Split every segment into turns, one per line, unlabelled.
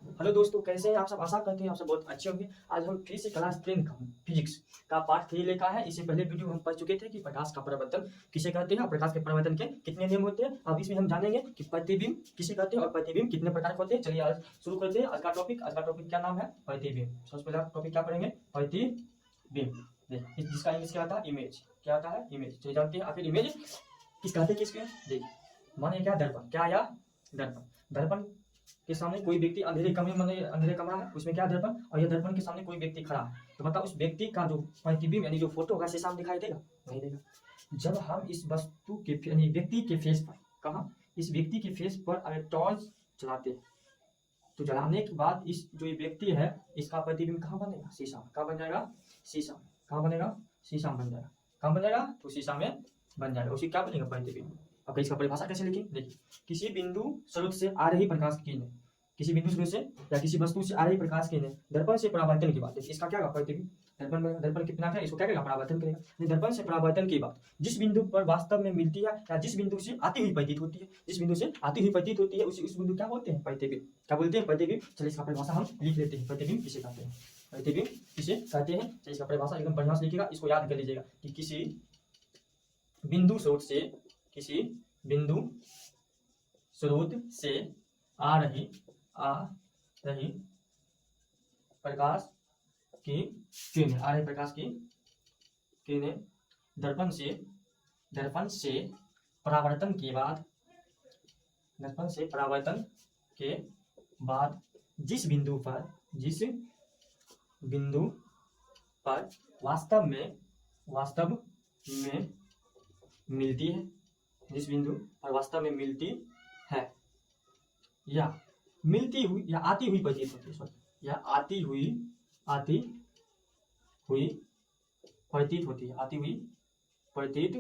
Hello दोस्तों, कैसे हैं आप सब। आशा करते हैं आप सब बहुत अच्छे होंगे। आज हम फिर से क्लास 10 का फिजिक्स का पार्ट 3 लेकर है। इससे पहले वीडियो हम पढ़ चुके थे कि प्रकाश का परावर्तन किसे कहते हैं और प्रकाश के परावर्तन के कितने नियम होते हैं। अब इसमें हम जानेंगे कि प्रतिबिंब किसे कहते हैं और प्रतिबिंब कितने प्रकार के होते हैं। चलिए आज शुरू करते हैं आज का टॉपिक। आज का टॉपिक क्या नाम है? प्रतिबिंब। सबसे पहला टॉपिक क्या पढ़ेंगे? प्रतिबिंब। जिसका इंग्लिश क्या आता है? इमेज। क्या आता है? इमेज। चलिए जानते हैं आखिर इमेज किस कहते हैं किसके। देखिए माने क्या दर्पण, क्या आया? दर्पण। दर्पण के सामने कोई व्यक्ति अंधेरे कमरे में, अंधेरे कमरा है उसमें क्या दर्पण, और यह दर्पण के सामने कोई व्यक्ति खड़ा है तो मतलब उस व्यक्ति का जो प्रतिबिंब यानी जो फोटो होगा शीशा में दिखाई देगा? नहीं देगा। जब हम इस वस्तु के यानी व्यक्ति के फेस पर, कहा इस व्यक्ति के फेस पर अगर टॉर्च चलाते हैं तो जलाने के बाद इस जो ये व्यक्ति है इसका प्रतिबिंब कहाँ बनेगा? शीशा में। कहाँ बन जाएगा? शीशा में। कहाँ बनेगा? शीशा में बन जाएगा। कहाँ बन जाएगा? तो शीशा में बन जाएगा। उसी क्या बनेगा? प्रतिबिंब। अब इसका परिभाषा कैसे लिखें? देखिए किसी बिंदु स्रोत से आ रही प्रकाश की किरणें, किसी बिंदु स्रोत से या किसी वस्तु से आ रही प्रकाश की किरणें दर्पण से परावर्तन के बाद, इसका क्या होगा? प्रतिबिंब। दर्पण में दर्पण कितना है इसको क्या करेगा? परावर्तन करेगा। दर्पण से परावर्तन के बाद जिस बिंदु पर वास्तव में मिलती है या जिस बिंदु से आती हुई प्रतीत होती है, जिस बिंदु से आती हुई प्रतीत होती है उस बिंदु क्या बोलते हैं? प्रतिबिंब। क्या बोलते हैं? प्रतिबिंब। चलिए इसका परिभाषा हम लिख लेते हैं। प्रतिबिंब किसे कहते हैं? प्रतिबिंब किसे कहते हैं? चलिए इसका परिभाषा एकदम बढ़िया से लिखिएगा, इसको याद कर लीजिएगा कि किसी बिंदु स्रोत से, किसी बिंदु स्रोत से आ रही प्रकाश की किरणें, आ रही प्रकाश की किरणें दर्पण से परावर्तन के बाद, दर्पण से परावर्तन के बाद जिस बिंदु पर वास्तव में मिलती है, जिस बिंदु पर वास्तव में मिलती है या मिलती हुई या आती हुई प्रतीत होती है, या आती हुई प्रतीत होती है, आती हुई प्रतीत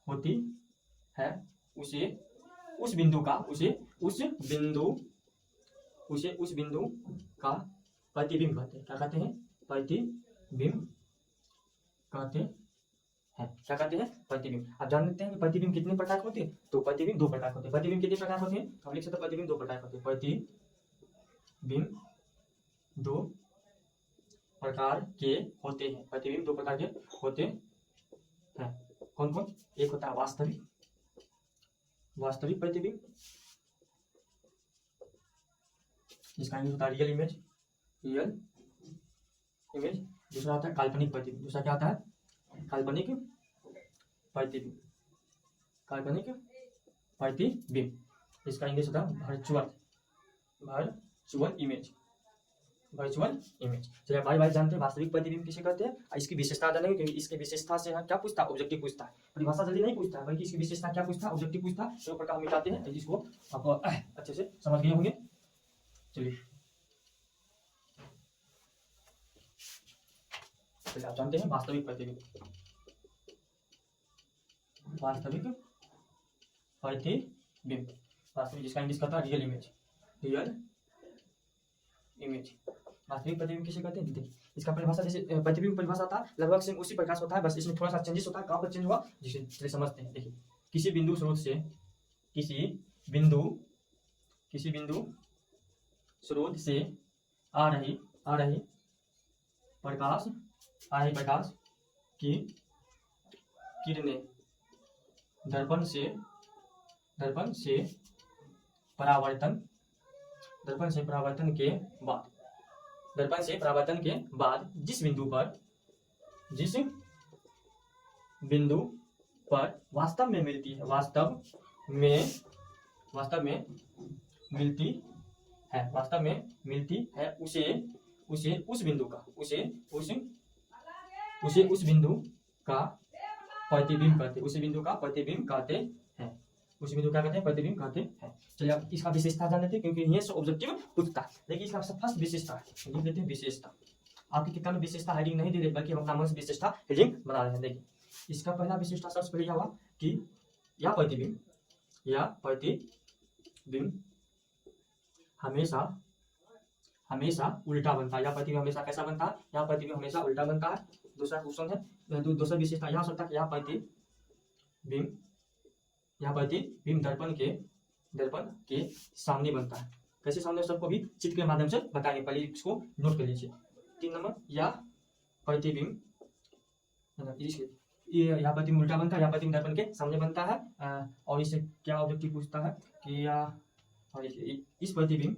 होती है उसे उस बिंदु का प्रतिबिंब कहते हैं। क्या कहते हैं? प्रतिबिंब कहते हैं। क्या कहते हैं? प्रतिबिंब। आप जानते हैं कि प्रतिबिंब कितने प्रकार के होते हैं? तो प्रतिबिंब दो प्रकार के होते हैं। प्रतिबिंब कितने प्रकार होते हैं? हम लिख सकते हैं प्रतिबिंब दो प्रकार के होते हैं। प्रतिबिंब दो प्रकार के होते हैं। प्रतिबिंब दो प्रकार के होते हैं। कौन कौन? एक होता है वास्तविक प्रतिबिंब, जिसका इंग्लिश होता है रियल इमेज। दूसरा होता है काल्पनिक प्रतिबिंब। दूसरा क्या होता है? काल्पनिक प्रतिबिंब। इसका इंग्लिश होता है वर्चुअल इमेज। चलिए भाई जानते हैं वास्तविक प्रतिबिंब किसे कहते हैं। इसकी विशेषता जानेंगे क्योंकि इसकी विशेषता से क्या पूछता है? ऑब्जेक्टिव पूछता है। परिभाषा जल्दी नहीं पूछता है बल्कि इसकी विशेषता क्या पूछता है? ऑब्जेक्टिव पूछता है। तो प्रकार मिटाते हैं जिसको आप अच्छे से समझ गए होंगे। चलिए आप जानते हैं वास्तविक प्रतिबिंब। वास्तविक जिसका इंग्लिश कहता है रियल इमेज। वास्तविक प्रतिबिंब किसे कहते हैं? देखिए इसका परिभाषा जैसे प्रतिबिंब परिभाषा था लगभग सेम उसी प्रकार से होता है, बस इसमें थोड़ा सा चेंजेस होता है। कहाँ पर चेंज हुआ जिसे समझते हैं। देखिए किसी बिंदु स्रोत से आ रही प्रकाश की किरणें दर्पण से परावर्तन के बाद जिस बिंदु पर वास्तव में मिलती है उसे उस बिंदु का प्रतिबिंब कहते हैं। उसी बिंदु का प्रतिबिंब कहते हैं। उसी बिंदु क्या कहते हैं? प्रतिबिंब कहते हैं। चलिए अब इसका विशेषता जान लेते हैं क्योंकि ये ऑब्जेक्टिव पूछता है। देखिए इसका फर्स्ट विशेषता है, लिख लेते हैं विशेषता। आपकी किताब में विशेषता हेडिंग नहीं दे रही बल्कि हम अपना मन से विशेषता हेडिंग बना रहे हैं। देखिए इसका पहला विशेषता सबसे पहले यह हुआ कि यह प्रतिबिंब हमेशा उल्टा बनता है। यह प्रतिबिंब हमेशा कैसा बनता है? यह प्रतिबिंब हमेशा उल्टा बनता है। दूसरा क्वेश्चन है, दूसरा विशेषता यह हो सकता है कि यह प्रतिबिंब दर्पण के सामने बनता है। कैसे सामने सबको भी चित्र के माध्यम से बताएंगे, पहले इसको नोट कर लीजिए। 3 नंबर, या प्रतिबिंब, ये यहाँ प्रतिबिंब उल्टा बनता है, यहाँ प्रतिबिंब दर्पण के सामने बनता है। और इससे क्या ऑब्जेक्टिव पूछता है कि और इस प्रतिबिंब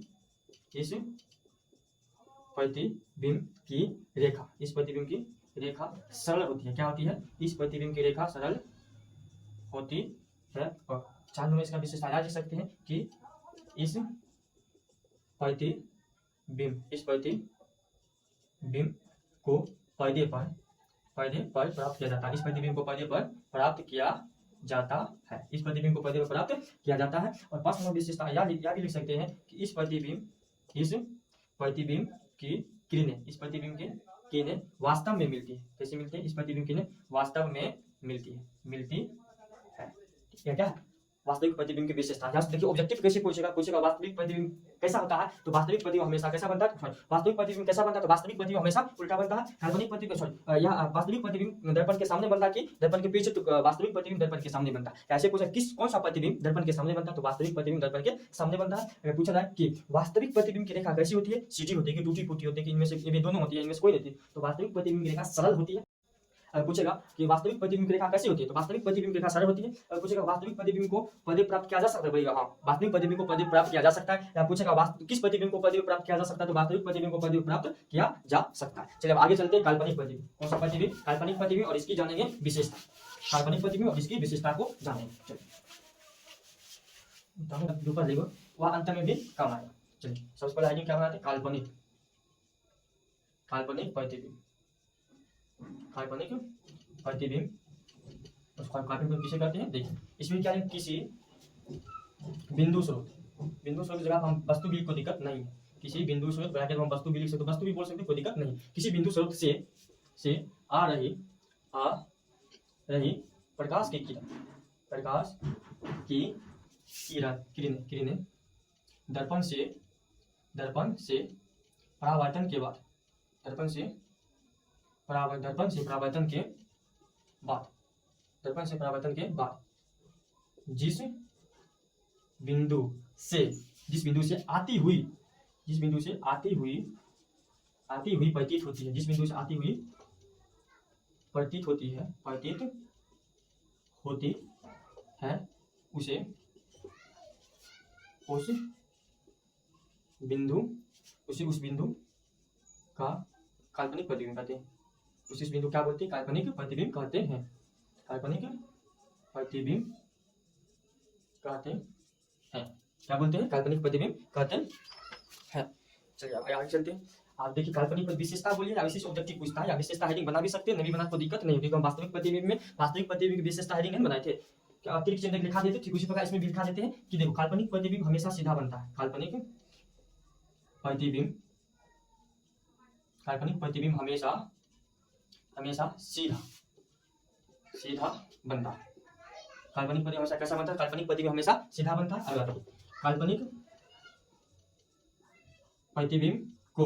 की रेखा, इस प्रतिबिंब की रेखा सरल होती है। क्या होती है? इस प्रतिबिंब की रेखा सरल होती है। और 4 नंबर इसका विशेषता याद रख सकते हैं कि इस प्रतिबिंब को पर्दे पर प्राप्त किया जाता है। इस प्रतिबिंब को पर्दे पर प्राप्त किया जाता है। इस प्रतिबिंब को पर्दे पर प्राप्त किया जाता है। और 5 नंबर विशेषता याद भी लिख सकते हैं कि इस प्रतिबिंब की किरणें, इस प्रतिबिंब की किरणें वास्तव में मिलती है। कैसे मिलती है? इस प्रतिबिंब की किरणें वास्तव में मिलती है। ठीक है क्या? वास्तविक प्रतिबिंब की विशेषता। यहाँ से देखिए ऑब्जेक्टिव कैसे पूछेगा वास्तविक प्रतिबिंब कैसा होता है, तो वास्तविक प्रतिबिंब हमेशा कैसा बनता है, वास्तविक प्रतिबिंब कैसा बनता है, तो वास्तविक प्रतिबिंब हमेशा उल्टा बनता है। काल्पनिक प्रतिबिंब या वास्तविक प्रतिबिंब दर्पण के सामने बनता है कि दर्पण के पीछे, तो वास्तविक प्रतिबिंब दर्पण के सामने बनता है। ऐसे पूछा कौन सा प्रतिबिंब दर्पण के सामने बनता है, तो वास्तविक प्रतिबिंब दर्पण के सामने बनता है। अगर पूछा जाए कि वास्तविक प्रतिबिंब की रेखा कैसी होती है, सीधी होती है कि टूटी फूटी होती है, कि इनमें से ये दोनों होती है, इनमें से कोई नहीं होती, तो वास्तविक प्रतिबिंब की रेखा सरल होती है। अगर पूछेगा कि वास्तविक प्रतिबिंब की रेखा कैसी होती है, तो वास्तविक प्रतिबिंब की रेखा सरल होती है। अगर पूछेगा वास्तविक प्रतिबिंब को पर्दे प्राप्त किया जा सकता है, बोलेगा हाँ वास्तविक प्रतिबिंब को पर्दे प्राप्त किया जा सकता है। या पूछेगा किस प्रतिबिंब को पर्दे प्राप्त किया जा सकता है, तो वास्तविक प्रतिबिंब को पर्दे प्राप्त किया जा सकता है। चलिए अब आगे चलते हैं। काल्पनिक प्रतिबिंब, कौन सा प्रतिबिंब? काल्पनिक प्रतिबिंब, और इसकी जानेंगे विशेषता। काल्पनिक प्रतिबिंब और इसकी विशेषता को जानेंगे। चलिए ऊपर लिखो, वह अंत में भी काम आएगा। चलिए सबसे पहले आइडिया क्या बनाते हैं? काल्पनिक प्रतिबिंब, काल्पनिक प्रतिबिंब। उसका काल्पनिक किसे कहते हैं? देखिए इसमें क्या है, किसी बिंदु स्रोत की जगह हम वस्तु भी, कोई दिक्कत नहीं है। किसी बिंदु स्रोत ब्रैकेट में हम वस्तु भी लिख सकते, वस्तु भी बोल सकते, कोई दिक्कत नहीं। किसी बिंदु स्रोत से आ रही प्रकाश की किरणें दर्पण से परावर्तन के बाद, दर्पण से परावर्तन के बाद जिस बिंदु से आती हुई प्रतीत होती है, जिस बिंदु से आती हुई प्रतीत होती है उसे उस बिंदु का काल्पनिक प्रतिबिंब कहते हैं। उस बिंदु क्या बोलते हैं? काल्पनिक प्रतिबिंब कहते हैं। काल्पनिक प्रतिबिंब कहते हैं। क्या बोलते हैं? काल्पनिक प्रतिबिंब कहते हैं। चलिए आगे चलते हैं। आप देखिए काल्पनिक विशेषता बोलिए या विशेष ऑब्जेक्टिव पूछता है, या विशेषता हेडिंग बना भी सकते हैं, नहीं बना कोई दिक्कत नहीं, क्योंकि हम वास्तविक प्रतिबिंब की विशेषता हेडिंग नहीं बनाए थे, अतिरिक्त चिन्ह लिखा देते, ठीक उसी प्रकार इसमें भी लिखा देते हैं कि देखो काल्पनिक प्रतिबिंब हमेशा सीधा बनता है। काल्पनिक प्रतिबिंब हमेशा सीधा बनता है। काल्पनिक प्रतिबिंब हमेशा कैसा बनता है? काल्पनिक प्रतिबिंब हमेशा सीधा बनता है। अगर काल्पनिक प्रतिबिंब को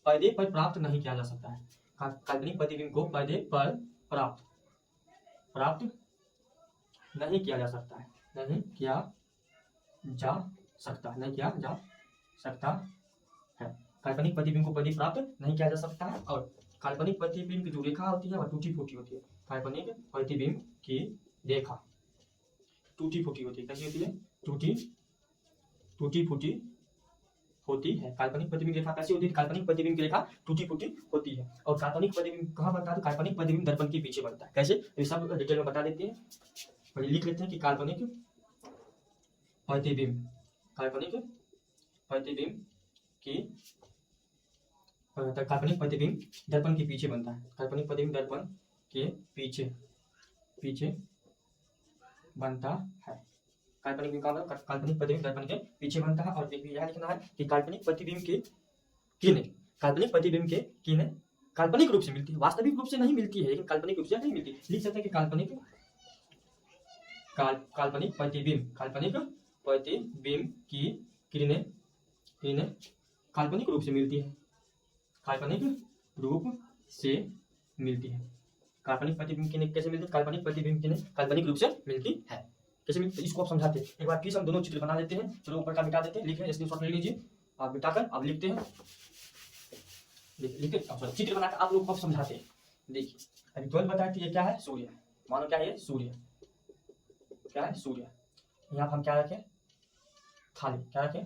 पर्दे पर प्राप्त नहीं किया जा सकता है। काल्पनिक प्रतिबिंब को पर्दे पर प्राप्त नहीं किया जा सकता है। नहीं किया जा सकता है। काल्पनिक प्रतिबिंब को पर्दे प्राप्त नहीं किया जा सकता है। और काल्पनिक प्रतिबिंब की जो रेखा होती है वह टूटी फूटी होती है। काल्पनिक प्रतिबिंब की रेखा टूटी फूटी होती है। कैसी होती है? टूटी फूटी होती है। काल्पनिक प्रतिबिंब रेखा कैसी होती है? काल्पनिक प्रतिबिंब की रेखा टूटी फूटी होती है। और काल्पनिक प्रतिबिंब कहाँ बनता है? तो काल्पनिक प्रतिबिंब दर्पण के पीछे बनता है। कैसे? ये सब डिटेल में बता देते हैं, और लिख लेते हैं कि काल्पनिक प्रतिबिंब दर्पण के पीछे बनता है। काल्पनिक प्रतिबिंब दर्पण के पीछे बनता है। काल्पनिक प्रतिबिंब दर्पण के पीछे बनता है। और यह लिखना है कि काल्पनिक प्रतिबिंब की किरणें काल्पनिक रूप से मिलती है, वास्तविक रूप से नहीं मिलती है, लेकिन काल्पनिक रूप से नहीं मिलती। लिख सकते हैं कि काल्पनिक प्रतिबिंब की किरणें काल्पनिक रूप से मिलती है। काल्पनिक प्रतिबिंब किरणें कैसे मिलती है? काल्पनिक प्रतिबिंब किरणें काल्पनिक रूप से मिलती है। कैसे मिलती है? इसको आप समझाते हैं। एक बार फिर हम दोनों चित्र बना लेते हैं। चलो ऊपर का मिटा देते हैं, लिखे स्क्रीनशॉट ले लीजिए। आप मिटाकर आप लिखते हैं, लिखते सॉरी चित्र बनाकर आप लोग को समझाते हैं। देखिए अभी 12 बताया कि ये क्या है, सूर्य। मानो क्या है ये सूर्य, क्या है सूर्य। यहाँ हम क्या रखें, थाली, क्या रखें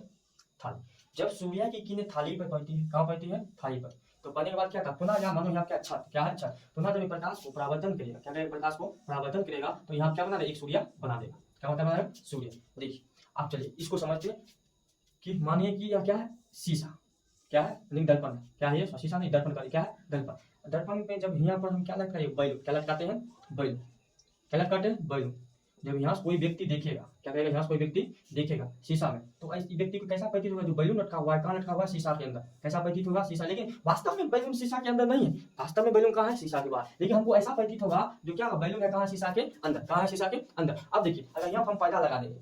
थाली। जब सूर्य की किरणें थाली पर पड़ती है, कहाँ पड़ती है, थाली पर, तो पड़ने के बाद क्या, पुनः यहाँ मानो यहाँ क्या छत, क्या है छत, पुनः जब प्रकाश को परावर्तन करेगा, क्या करेगा, प्रकाश को परावर्तन करेगा, तो यहाँ क्या बना देगा, एक सूर्य बना देगा। क्या बना देगा, सूर्य। देखिए आप चलिए इसको समझते हैं कि मानिए कि यह क्या है, शीशा, क्या है, नहीं दर्पण, क्या है ये, शीशा नहीं दर्पण का क्या है, दर्पण। दर्पण पे जब यहाँ पर हम क्या लटकाते हैं, बैलून, क्या लटकाते हैं, बैलून, क्या लटकाते हैं, बैलून। जब यहाँ से कोई व्यक्ति देखेगा, क्या कहेगा, यहाँ से कोई व्यक्ति देखेगा शीशा में, तो इस व्यक्ति को कैसा प्रतीत होगा, जो बैलून लटका हुआ है, कहाँ लटका हुआ है, शीशा के अंदर, कैसा प्रतीत होगा, शीशा। लेकिन वास्तव में बैलून शीशा के अंदर नहीं है, वास्तव में बैलून कहाँ है, शीशा के बाहर। लेकिन हमको ऐसा प्रतीत होगा जो क्या बैलून है, कहाँ, शीशा के अंदर, कहाँ है, शीशा के अंदर। अब देखिए अगर यहाँ हम पर्दा लगा देंगे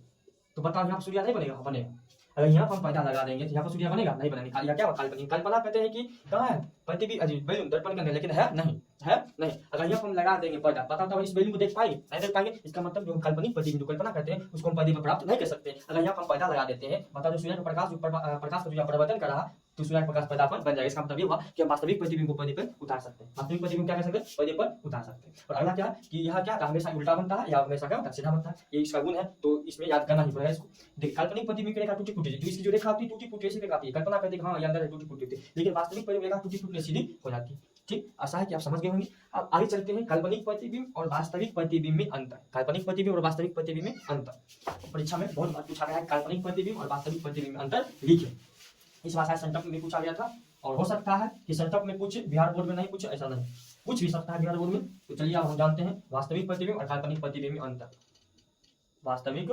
तो बताओ यहाँ सूर्य नहीं बनेगा, बनेगा। अगर यहाँ हम पर्दा लगा देंगे तो यहाँ पर सूर्य बनेगा, नहीं बनेगा। या क्या काल्पनिक, कल्पना कहते हैं कि कहाँ है, प्रतिबिंब अजीब बैलून दर्पण के अंदर, लेकिन है नहीं, है नहीं। अगर यहाँ हम लगा देंगे पर्दा, बताओ तो इस बैलून को देख पाएंगे, नहीं देख पाएंगे। इसका मतलब जो काल्पनिक प्रतिबिंब, जो कल्पना करते हैं, उसको हम प्रतिबिंब प्राप्त नहीं कर सकते। अगर यहाँ हम पर्दा लगा देते हैं, बताओ जो सूर्य का प्रकाश, प्रकाश का जो परिवर्तन कर रहा, तो सूर्य प्रकाश पर्दा पर बन जाएगा। इसका मतलब ये हुआ कि हम वास्तविक प्रतिबिंब को पर्दे पर उतार सकते हैं, वास्तविक प्रतिबिंब क्या कर सकते हैं, पर्दे पर उतार सकते हैं। और अगला क्या कि यह क्या हमेशा उल्टा बनता है या हमेशा क्या सीधा बनता है, ये इसका गुण है, तो इसमें याद करना ही पड़ेगा इसको। देखिए काल्पनिक प्रतिबिंब की रेखा टूटी फूटी, जो इसकी जो रेखा होती है टूटी फूटी ऐसी रेखा आती है, कल्पना करते हैं हाँ ये अंदर है टूटी फूटी होती है, लेकिन वास्तविक प्रतिबिंब रेखा टूटी फूटी सीधी हो जाती है। ठीक, आशा है कि आप समझ गए होंगे। अब आगे चलते हैं, काल्पनिक प्रतिबिंब और वास्तविक प्रतिबिंब में अंतर। काल्पनिक प्रतिबिंब और वास्तविक प्रतिबिंब में अंतर परीक्षा में बहुत बार पूछा गया है। काल्पनिक प्रतिबिंब और वास्तविक प्रतिबिंब में अंतर लिखे, इस भाषा संटप में पूछा गया था, और हो सकता है कि संटप में पूछे, बिहार बोर्ड में नहीं पूछे, ऐसा नहीं, पूछ भी सकता है बिहार बोर्ड में। तो चलिए अब हम जानते हैं वास्तविक प्रतिबिंब और काल्पनिक प्रतिबिंब में अंतर। वास्तविक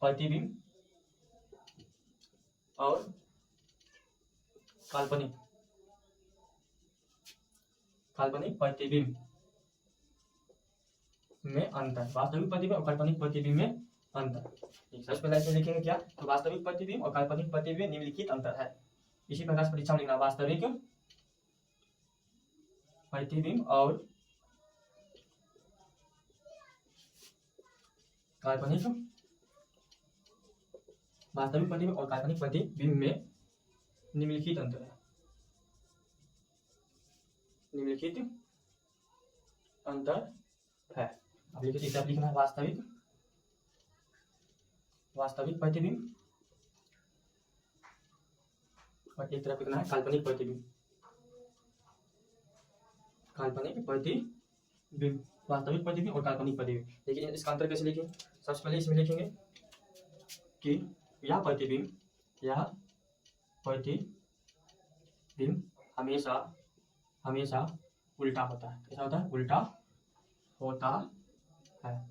प्रतिबिंब और काल्पनिक प्रतिबिंब में अंतर, वास्तविक प्रतिबिंब और काल्पनिक प्रतिबिंब में अंतर। सबसे पहले इसमें लिखेंगे क्या, तो वास्तविक प्रतिबिंब और काल्पनिक प्रतिबिंब में निम्नलिखित अंतर है। इसी प्रकार से परीक्षा में लिखना, वास्तविक प्रतिबिंब और काल्पनिक, वास्तविक प्रतिबिंब और काल्पनिक प्रतिबिंब में निम्नलिखित अंतर है, निम्नलिखित अंतर है। अब लिखिए, इसे लिखना है वास्तविक प्रतिबिंब, और एक तरफ लिखना है काल्पनिक प्रतिबिंब, काल्पनिक प्रतिबिंब, वास्तविक प्रतिबिंब और काल्पनिक प्रतिबिंब। लेकिन इसका अंतर कैसे लिखें, सबसे पहले इसमें लिखेंगे कि यह प्रतिबिंब हमेशा उल्टा होता है। कैसा होता है, उल्टा होता है।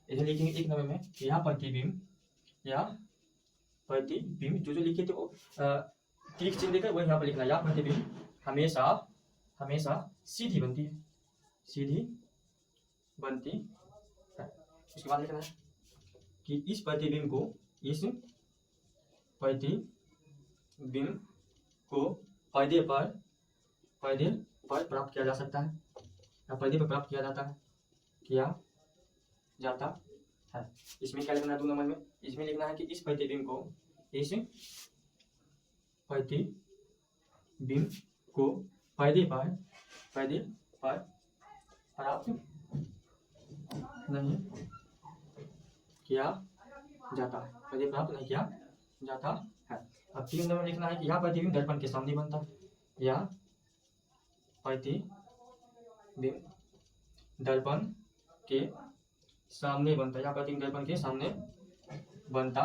इसे लिखेंगे एक नंबर में, यह प्रतिबिंब जो लिखे थे वो तीर चिन्ह देकर वो यहाँ पर लिखना, यह प्रतिबिंब हमेशा सीधी बनती है, सीधी बनती है। उसके बाद लिखना है कि इस प्रतिबिंब को पर्दे पर प्राप्त किया जा सकता है, या पर्दे पर प्राप्त किया जाता है। इसमें क्या लिखना है, 2 नंबर में इसमें लिखना है कि इस प्रतिबिंब को पर्दे पर प्राप्त नहीं किया जाता है, पर्दे प्राप्त नहीं किया जाता है। अब 3 नंबर लिखना है कि यह प्रतिबिंब दर्पण के सामने बनता है, यह प्रतिबिंब दर्पण के सामने बनता है, यह प्रतिबिंब दर्पण के सामने बनता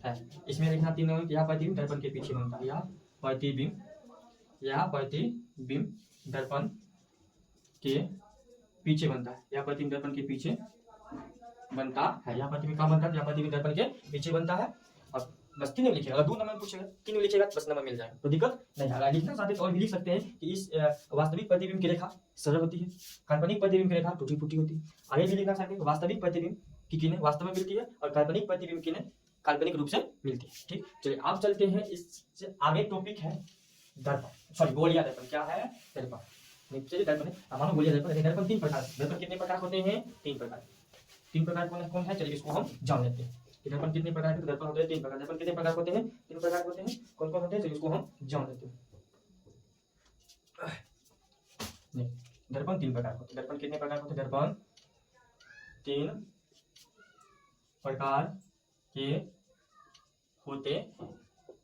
है। इसमें लिखना 3 नंबर, यह प्रतिबिंब दर्पण के पीछे बनता है, यह प्रतिबिंब दर्पण के पीछे बनता है, यह प्रतिबिंब दर्पण के पीछे बनता है। यह प्रतिबिंब कहाँ बनता है, यह प्रतिबिंब दर्पण के पीछे बनता है। अब बस 3 लिखेगा, अगर 2 नंबर पूछेगा 3 लिखेगा तो बस नंबर मिल जाएगा, तो दिक्कत नहीं। अगर लिखना चाहते तो और भी लिख सकते हैं कि इस वास्तविक प्रतिबिंब की रेखा सरल होती है, काल्पनिक प्रतिबिंब की रेखा टूटी फूटी होती है। आगे भी लिखना चाहते हैं वास्तविक प्रतिबिंब की किरणें वास्तव में मिलती है और काल्पनिक प्रतिबिंब की किरणें काल्पनिक रूप से मिलती है। ठीक, चलिए आप चलते हैं, इससे आगे टॉपिक है दर्पण, सॉरी गोलिया दर्पण। क्या है, दर्पण, नीचे दर्पण है, मानो गोलिया दर्पण। दर्पण 3 प्रकार, दर्पण कितने प्रकार होते हैं, 3 प्रकार। 3 प्रकार कौन है, चलिए इसको हम जान लेते हैं। कि दर्पण कितने प्रकार के दर्पण होते हैं? 3 प्रकार। दर्पण कितने प्रकार होते हैं? 3 प्रकार होते हैं। कौन कौन होते हैं? तो इसको हम जान लेते हैं। नहीं, दर्पण 3 प्रकार होते हैं। दर्पण कितने प्रकार होते हैं? दर्पण 3 प्रकार के होते हैं।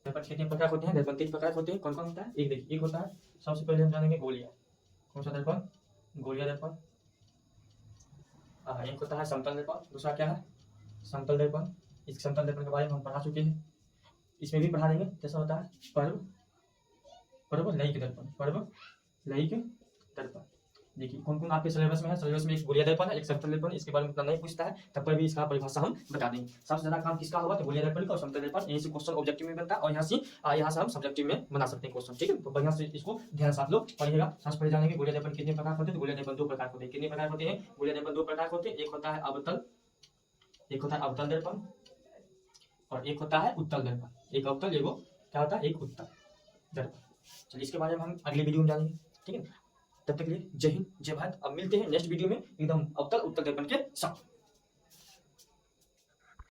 दर्पण कितने प्रकार होते हैं? दर्पण 3 प्रकार होते हैं। कौन कौन होता है? एक देखिए, एक होता है, सबसे पहले हम जानेंगे गोलियां। कौन सा दर्पण? गोलियां दर्पण। एक होता है समतल दर्पण। दूसरा क्या है? समतल दर्पण। इस समतल दर्पण के बारे में हम पढ़ा चुके हैं, इसमें भी पढ़ा देंगे। जैसा होता है परवलयिक दर्पण। परवलयिक दर्पण देखिए कौन कौन आपके सिलेबस में है। सिलेबस में एक गोलियां दर्पण है, एक समतल दर्पण। इसके बारे में उतना नहीं पूछता है, तब पर भी इसका परिभाषा हम बता देंगे। सबसे ज्यादा काम किसका होगा? तो गोलियां दर्पण का और समतल दर्पण। यहीं से क्वेश्चन ऑब्जेक्टिव में बनता है और यहाँ से हम सब्जेक्टिव में बना सकते हैं क्वेश्चन। ठीक है, तो बढ़िया से इसको ध्यान से आप लोग पढ़िएगा। सबसे पहले जानेंगे गोलियां दर्पण कितने प्रकार होते हैं। तो गोलियां दर्पण 2 प्रकार होते हैं। कितने प्रकार होते हैं? गोलियां दर्पण 2 प्रकार होते हैं। एक होता है अवतल दर्पण और एक होता है उत्तल दर्पण। एक अवतल, एगो क्या होता है? एक उत्तल दर्पण। चलिए इसके बारे में हम अगले वीडियो में जानेंगे। ठीक है, तब तक के लिए जय हिंद, जय भारत। अब मिलते हैं नेक्स्ट वीडियो में एकदम अवतल उत्तल दर्पण के साथ।